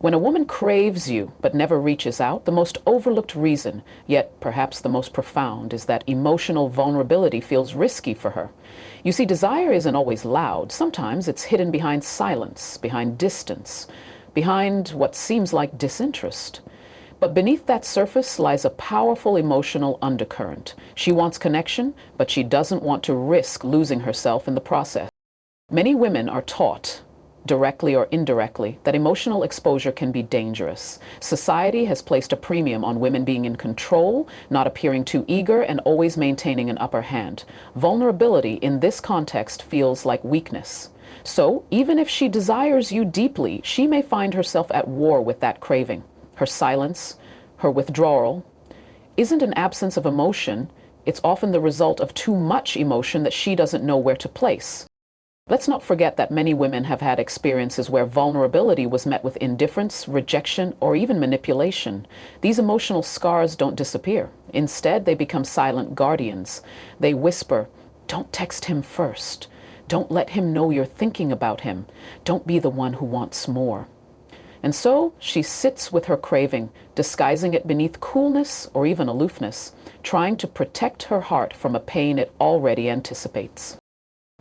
When a woman craves you but never reaches out, the most overlooked reason, yet perhaps the most profound, is that emotional vulnerability feels risky for her. You see, desire isn't always loud. Sometimes it's hidden behind silence, behind distance, behind what seems like disinterest. But beneath that surface lies a powerful emotional undercurrent. She wants connection, but she doesn't want to risk losing herself in the process. Many women are taught, directly or indirectly, that emotional exposure can be dangerous. Society has placed a premium on women being in control, not appearing too eager, and always maintaining an upper hand. Vulnerability in this context feels like weakness. So, even if she desires you deeply, she may find herself at war with that craving. Her silence, her withdrawal, isn't an absence of emotion. It's often the result of too much emotion that she doesn't know where to place. Let's not forget that many women have had experiences where vulnerability was met with indifference, rejection, or even manipulation. These emotional scars don't disappear. Instead, they become silent guardians. They whisper, "Don't text him first. Don't let him know you're thinking about him. Don't be the one who wants more." And so she sits with her craving, disguising it beneath coolness or even aloofness, trying to protect her heart from a pain it already anticipates.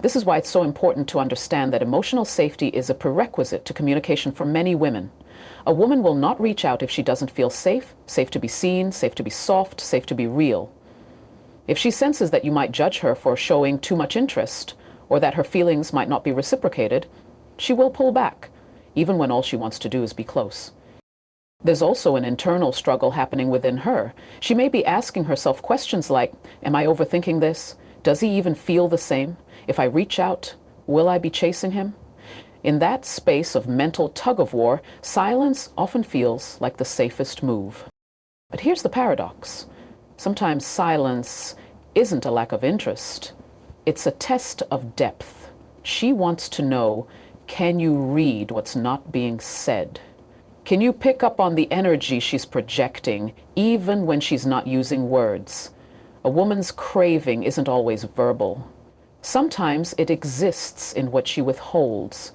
This is why it's so important to understand that emotional safety is a prerequisite to communication for many women. A woman will not reach out if she doesn't feel safe, safe to be seen, safe to be soft, safe to be real. If she senses that you might judge her for showing too much interest, or that her feelings might not be reciprocated, she will pull back, even when all she wants to do is be close. There's also an internal struggle happening within her. She may be asking herself questions like, "Am I overthinking this? Does he even feel the same? If I reach out, will I be chasing him?" In that space of mental tug-of-war, silence often feels like the safest move. But here's the paradox. Sometimes silence isn't a lack of interest. It's a test of depth. She wants to know, can you read what's not being said? Can you pick up on the energy she's projecting, even when she's not using words? A woman's craving isn't always verbal. Sometimes it exists in what she withholds.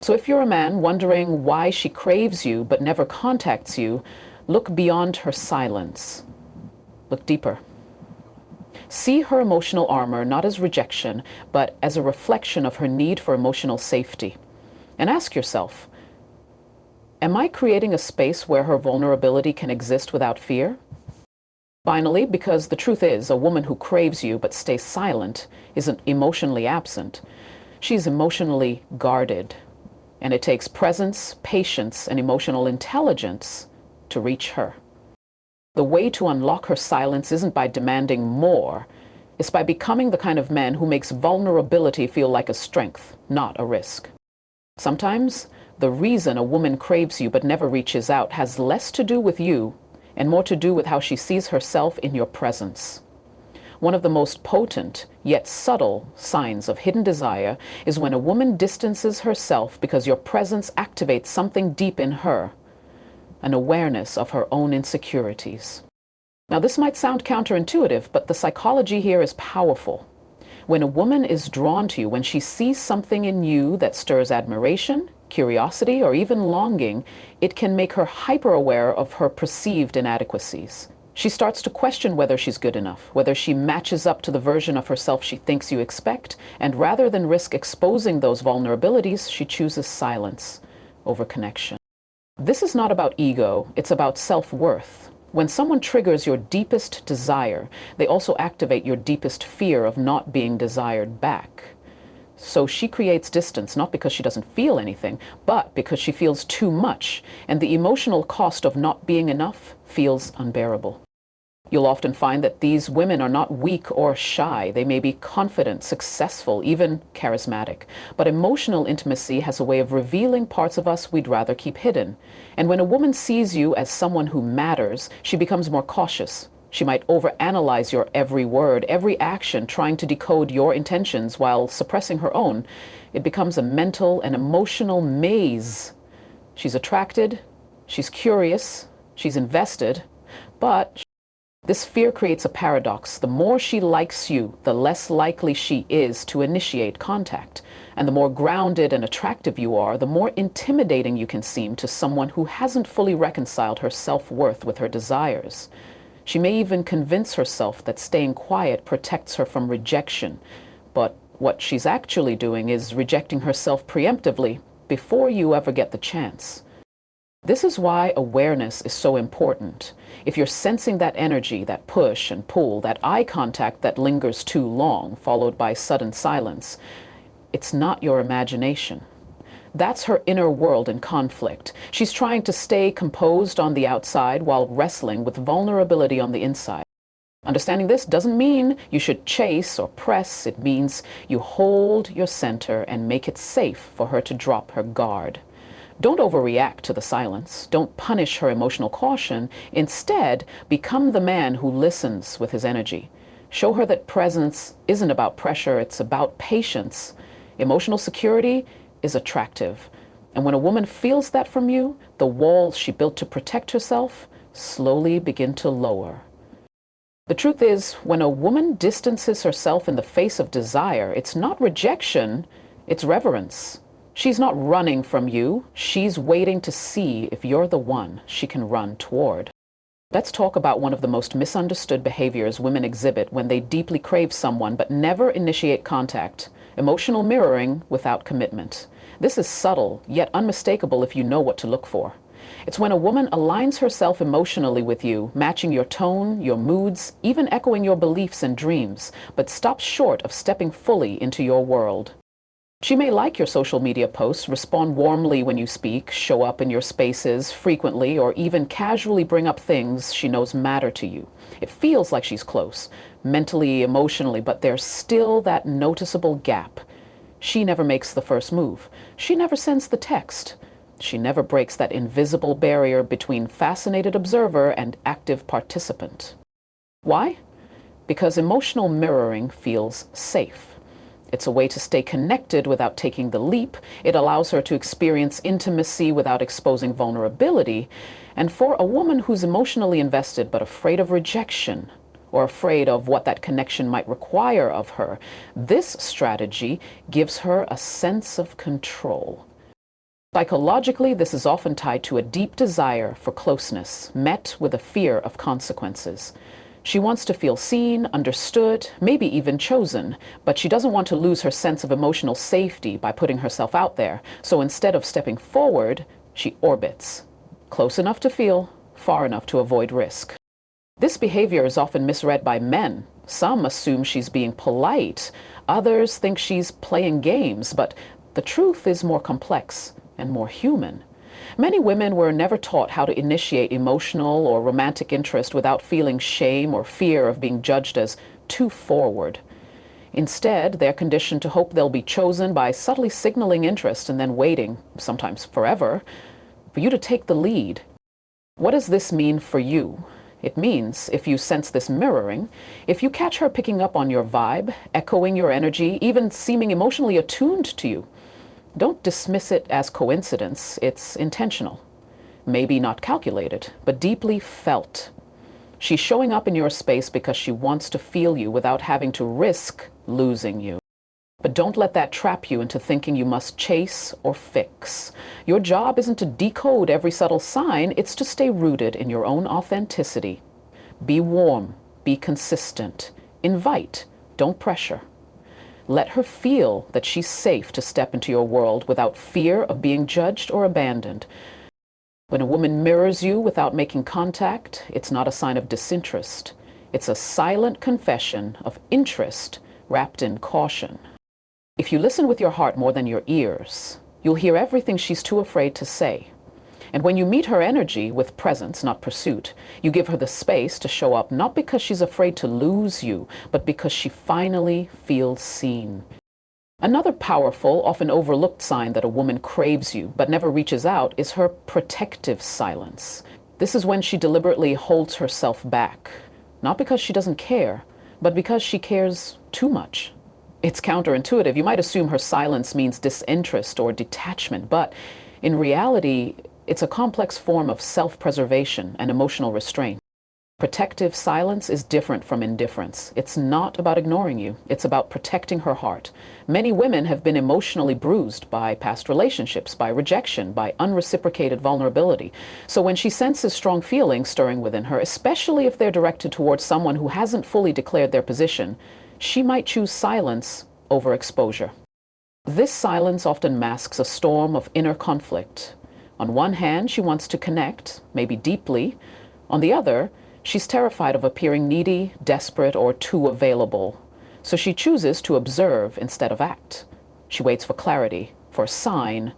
So if you're a man wondering why she craves you but never contacts you, look beyond her silence. Look deeper. See her emotional armor not as rejection, but as a reflection of her need for emotional safety. And ask yourself, am I creating a space where her vulnerability can exist without fear? Finally, because the truth is, a woman who craves you but stays silent isn't emotionally absent. She's emotionally guarded. And it takes presence, patience, and emotional intelligence to reach her. The way to unlock her silence isn't by demanding more. It's by becoming the kind of man who makes vulnerability feel like a strength, not a risk. Sometimes, the reason a woman craves you but never reaches out has less to do with you and more to do with how she sees herself in your presence. One of the most potent, yet subtle, signs of hidden desire is when a woman distances herself because your presence activates something deep in her, an awareness of her own insecurities. Now, this might sound counterintuitive, but the psychology here is powerful. When a woman is drawn to you, when she sees something in you that stirs admiration, curiosity, or even longing, it can make her hyper-aware of her perceived inadequacies. She starts to question whether she's good enough, whether she matches up to the version of herself she thinks you expect, and rather than risk exposing those vulnerabilities, she chooses silence over connection. This is not about ego, it's about self-worth. When someone triggers your deepest desire, they also activate your deepest fear of not being desired back. So she creates distance, not because she doesn't feel anything, but because she feels too much, and the emotional cost of not being enough feels unbearable. You'll often find that these women are not weak or shy. They may be confident, successful, even charismatic. But emotional intimacy has a way of revealing parts of us we'd rather keep hidden. And when a woman sees you as someone who matters, she becomes more cautious. She might overanalyze your every word, every action, trying to decode your intentions while suppressing her own. It becomes a mental and emotional maze. She's attracted, she's curious, she's invested, but this fear creates a paradox. The more she likes you, the less likely she is to initiate contact. And the more grounded and attractive you are, the more intimidating you can seem to someone who hasn't fully reconciled her self-worth with her desires. She may even convince herself that staying quiet protects her from rejection, but what she's actually doing is rejecting herself preemptively before you ever get the chance. This is why awareness is so important. If you're sensing that energy, that push and pull, that eye contact that lingers too long, followed by sudden silence, it's not your imagination. That's her inner world in conflict. She's trying to stay composed on the outside while wrestling with vulnerability on the inside. Understanding this doesn't mean you should chase or press. It means you hold your center and make it safe for her to drop her guard. Don't overreact to the silence. Don't punish her emotional caution. Instead, become the man who listens with his energy. Show her that presence isn't about pressure, it's about patience. Emotional security is attractive. And when a woman feels that from you, the walls she built to protect herself slowly begin to lower. The truth is, when a woman distances herself in the face of desire, it's not rejection, it's reverence. She's not running from you. She's waiting to see if you're the one she can run toward. Let's talk about one of the most misunderstood behaviors women exhibit when they deeply crave someone but never initiate contact: emotional mirroring without commitment. This is subtle, yet unmistakable if you know what to look for. It's when a woman aligns herself emotionally with you, matching your tone, your moods, even echoing your beliefs and dreams, but stops short of stepping fully into your world. She may like your social media posts, respond warmly when you speak, show up in your spaces frequently, or even casually bring up things she knows matter to you. It feels like she's close, mentally, emotionally, but there's still that noticeable gap. She never makes the first move. She never sends the text. She never breaks that invisible barrier between fascinated observer and active participant. Why? Because emotional mirroring feels safe. It's a way to stay connected without taking the leap. It allows her to experience intimacy without exposing vulnerability. And for a woman who's emotionally invested but afraid of rejection, or afraid of what that connection might require of her, this strategy gives her a sense of control. Psychologically, this is often tied to a deep desire for closeness, met with a fear of consequences. She wants to feel seen, understood, maybe even chosen, but she doesn't want to lose her sense of emotional safety by putting herself out there. So instead of stepping forward, she orbits, close enough to feel, far enough to avoid risk. This behavior is often misread by men. Some assume she's being polite, others think she's playing games, but the truth is more complex and more human. Many women were never taught how to initiate emotional or romantic interest without feeling shame or fear of being judged as too forward. Instead, they're conditioned to hope they'll be chosen by subtly signaling interest and then waiting, sometimes forever, for you to take the lead. What does this mean for you? It means, if you sense this mirroring, if you catch her picking up on your vibe, echoing your energy, even seeming emotionally attuned to you, don't dismiss it as coincidence. It's intentional. Maybe not calculated, but deeply felt. She's showing up in your space because she wants to feel you without having to risk losing you. But don't let that trap you into thinking you must chase or fix. Your job isn't to decode every subtle sign, it's to stay rooted in your own authenticity. Be warm, be consistent, invite, don't pressure. Let her feel that she's safe to step into your world without fear of being judged or abandoned. When a woman mirrors you without making contact, it's not a sign of disinterest. It's a silent confession of interest wrapped in caution. If you listen with your heart more than your ears, you'll hear everything she's too afraid to say. And when you meet her energy with presence, not pursuit, you give her the space to show up, not because she's afraid to lose you, but because she finally feels seen. Another powerful, often overlooked sign that a woman craves you but never reaches out is her protective silence. This is when she deliberately holds herself back, not because she doesn't care, but because she cares too much. It's counterintuitive. You might assume her silence means disinterest or detachment, but in reality, it's a complex form of self-preservation and emotional restraint. Protective silence is different from indifference. It's not about ignoring you. It's about protecting her heart. Many women have been emotionally bruised by past relationships, by rejection, by unreciprocated vulnerability. So when she senses strong feelings stirring within her, especially if they're directed towards someone who hasn't fully declared their position, she might choose silence over exposure. This silence often masks a storm of inner conflict. On one hand, she wants to connect, maybe deeply. On the other, she's terrified of appearing needy, desperate, or too available. So she chooses to observe instead of act. She waits for clarity, for a sign,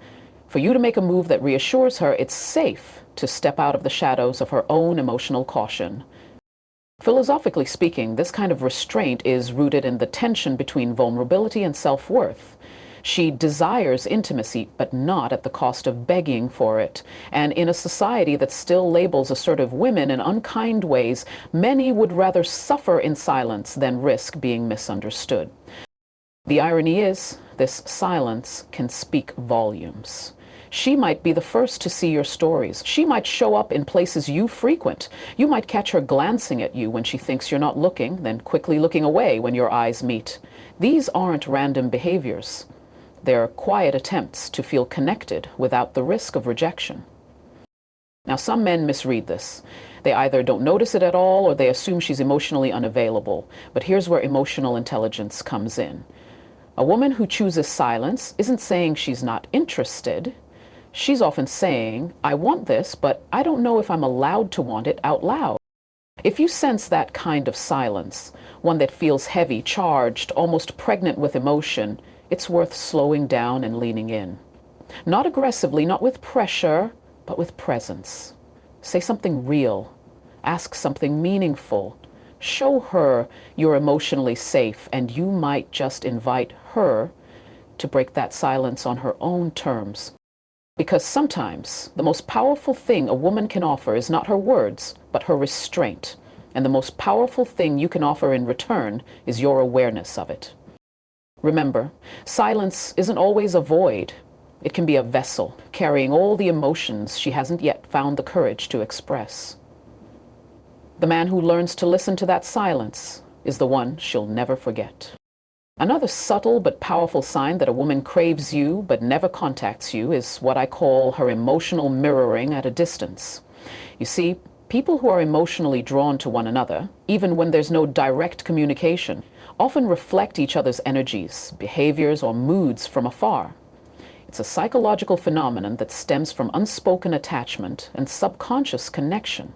for you to make a move that reassures her it's safe to step out of the shadows of her own emotional caution. Philosophically speaking, this kind of restraint is rooted in the tension between vulnerability and self-worth. She desires intimacy, but not at the cost of begging for it. And in a society that still labels assertive women in unkind ways, many would rather suffer in silence than risk being misunderstood. The irony is, this silence can speak volumes. She might be the first to see your stories. She might show up in places you frequent. You might catch her glancing at you when she thinks you're not looking, then quickly looking away when your eyes meet. These aren't random behaviors. They're quiet attempts to feel connected without the risk of rejection. Now, some men misread this. They either don't notice it at all or they assume she's emotionally unavailable. But here's where emotional intelligence comes in. A woman who chooses silence isn't saying she's not interested. She's often saying, I want this, but I don't know if I'm allowed to want it out loud. If you sense that kind of silence, one that feels heavy, charged, almost pregnant with emotion, it's worth slowing down and leaning in. Not aggressively, not with pressure, but with presence. Say something real. Ask something meaningful. Show her you're emotionally safe, and you might just invite her to break that silence on her own terms. Because sometimes the most powerful thing a woman can offer is not her words, but her restraint. And the most powerful thing you can offer in return is your awareness of it. Remember, silence isn't always a void. It can be a vessel carrying all the emotions she hasn't yet found the courage to express. The man who learns to listen to that silence is the one she'll never forget. Another subtle but powerful sign that a woman craves you but never contacts you is what I call her emotional mirroring at a distance. You see, people who are emotionally drawn to one another, even when there's no direct communication, often reflect each other's energies, behaviors, or moods from afar. It's a psychological phenomenon that stems from unspoken attachment and subconscious connection.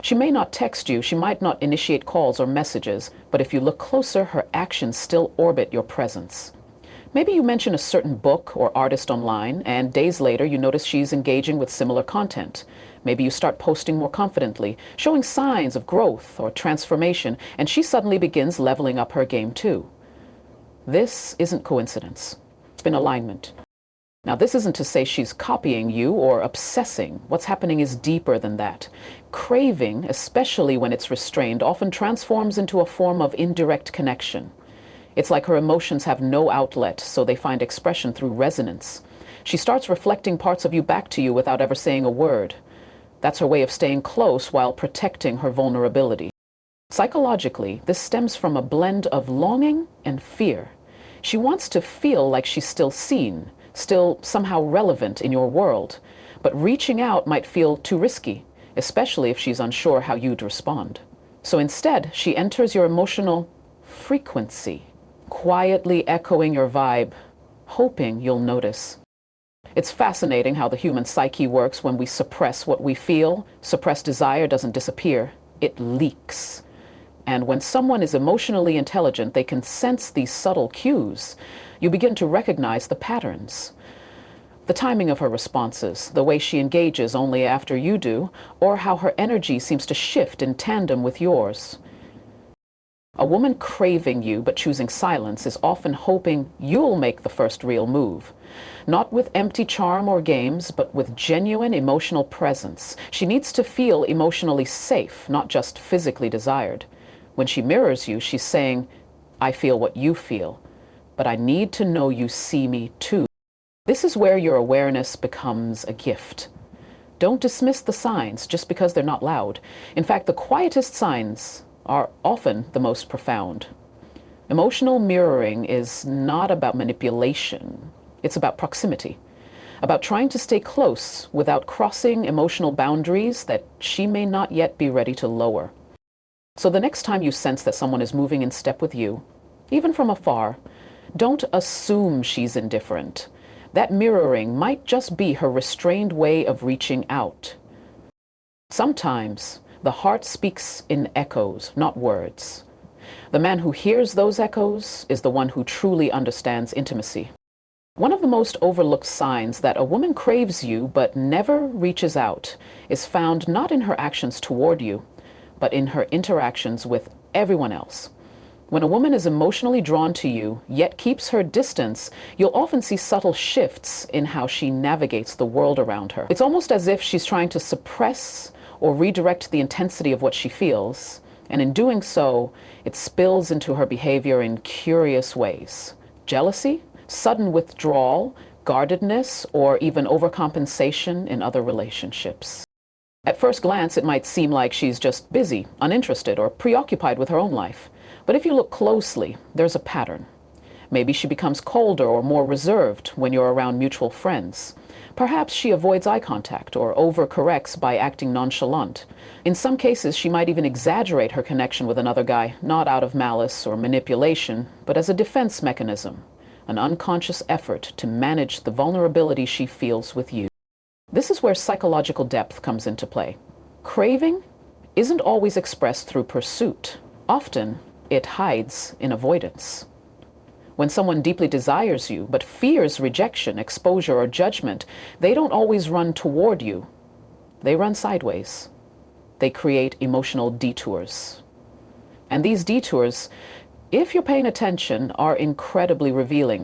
She may not text you, she might not initiate calls or messages, but if you look closer, her actions still orbit your presence. Maybe you mention a certain book or artist online, and days later you notice she's engaging with similar content. Maybe you start posting more confidently, showing signs of growth or transformation, and she suddenly begins leveling up her game too. This isn't coincidence. It's been alignment. Now, this isn't to say she's copying you or obsessing. What's happening is deeper than that. Craving, especially when it's restrained, often transforms into a form of indirect connection. It's like her emotions have no outlet, so they find expression through resonance. She starts reflecting parts of you back to you without ever saying a word. That's her way of staying close while protecting her vulnerability. Psychologically, this stems from a blend of longing and fear. She wants to feel like she's still seen, still somehow relevant in your world, but reaching out might feel too risky, especially if she's unsure how you'd respond. So instead, she enters your emotional frequency, quietly echoing your vibe, hoping you'll notice. It's fascinating how the human psyche works when we suppress what we feel. Suppressed desire doesn't disappear, it leaks. And when someone is emotionally intelligent, they can sense these subtle cues. You begin to recognize the patterns. The timing of her responses, the way she engages only after you do, or how her energy seems to shift in tandem with yours. A woman craving you but choosing silence is often hoping you'll make the first real move. Not with empty charm or games, but with genuine emotional presence. She needs to feel emotionally safe, not just physically desired. When she mirrors you, she's saying, I feel what you feel, but I need to know you see me too. This is where your awareness becomes a gift. Don't dismiss the signs just because they're not loud. In fact, the quietest signs are often the most profound. Emotional mirroring is not about manipulation. It's about proximity, about trying to stay close without crossing emotional boundaries that she may not yet be ready to lower. So the next time you sense that someone is moving in step with you, even from afar, don't assume she's indifferent. That mirroring might just be her restrained way of reaching out. Sometimes the heart speaks in echoes, not words. The man who hears those echoes is the one who truly understands intimacy. One of the most overlooked signs that a woman craves you but never reaches out is found not in her actions toward you, but in her interactions with everyone else. When a woman is emotionally drawn to you, yet keeps her distance, you'll often see subtle shifts in how she navigates the world around her. It's almost as if she's trying to suppress or redirect the intensity of what she feels, and in doing so, it spills into her behavior in curious ways. Jealousy, sudden withdrawal, guardedness, or even overcompensation in other relationships. At first glance, it might seem like she's just busy, uninterested, or preoccupied with her own life. But if you look closely, there's a pattern. Maybe she becomes colder or more reserved when you're around mutual friends. Perhaps she avoids eye contact or overcorrects by acting nonchalant. In some cases, she might even exaggerate her connection with another guy, not out of malice or manipulation, but as a defense mechanism, an unconscious effort to manage the vulnerability she feels with you. This is where psychological depth comes into play. Craving isn't always expressed through pursuit. Often, it hides in avoidance. When someone deeply desires you but fears rejection, exposure, or judgment, they don't always run toward you. They run sideways. They create emotional detours. And these detours, if you're paying attention, are incredibly revealing.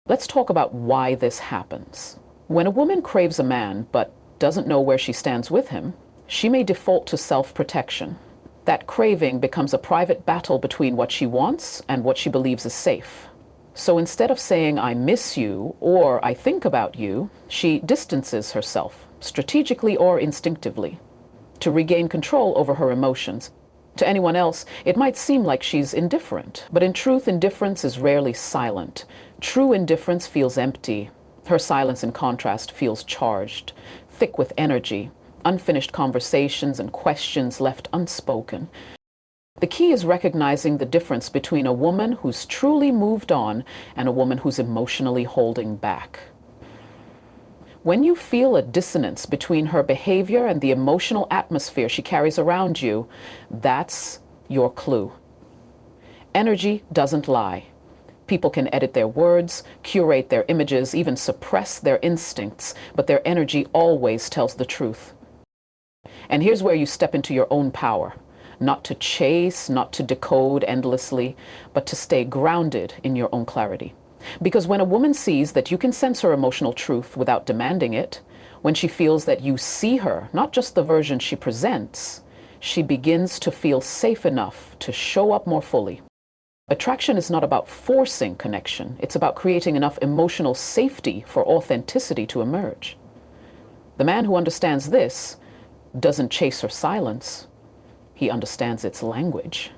Let's talk about why this happens. When a woman craves a man but doesn't know where she stands with him, she may default to self-protection. That craving becomes a private battle between what she wants and what she believes is safe. So instead of saying, "I miss you" or "I think about you," she distances herself, strategically or instinctively, to regain control over her emotions. To anyone else, it might seem like she's indifferent, but in truth, indifference is rarely silent. True indifference feels empty. Her silence, in contrast, feels charged, thick with energy, unfinished conversations and questions left unspoken. The key is recognizing the difference between a woman who's truly moved on and a woman who's emotionally holding back. When you feel a dissonance between her behavior and the emotional atmosphere she carries around you, that's your clue. Energy doesn't lie. People can edit their words, curate their images, even suppress their instincts, but their energy always tells the truth. And here's where you step into your own power, not to chase, not to decode endlessly, but to stay grounded in your own clarity. Because when a woman sees that you can sense her emotional truth without demanding it, when she feels that you see her, not just the version she presents, she begins to feel safe enough to show up more fully. Attraction is not about forcing connection. It's about creating enough emotional safety for authenticity to emerge. The man who understands this doesn't chase her silence. He understands its language.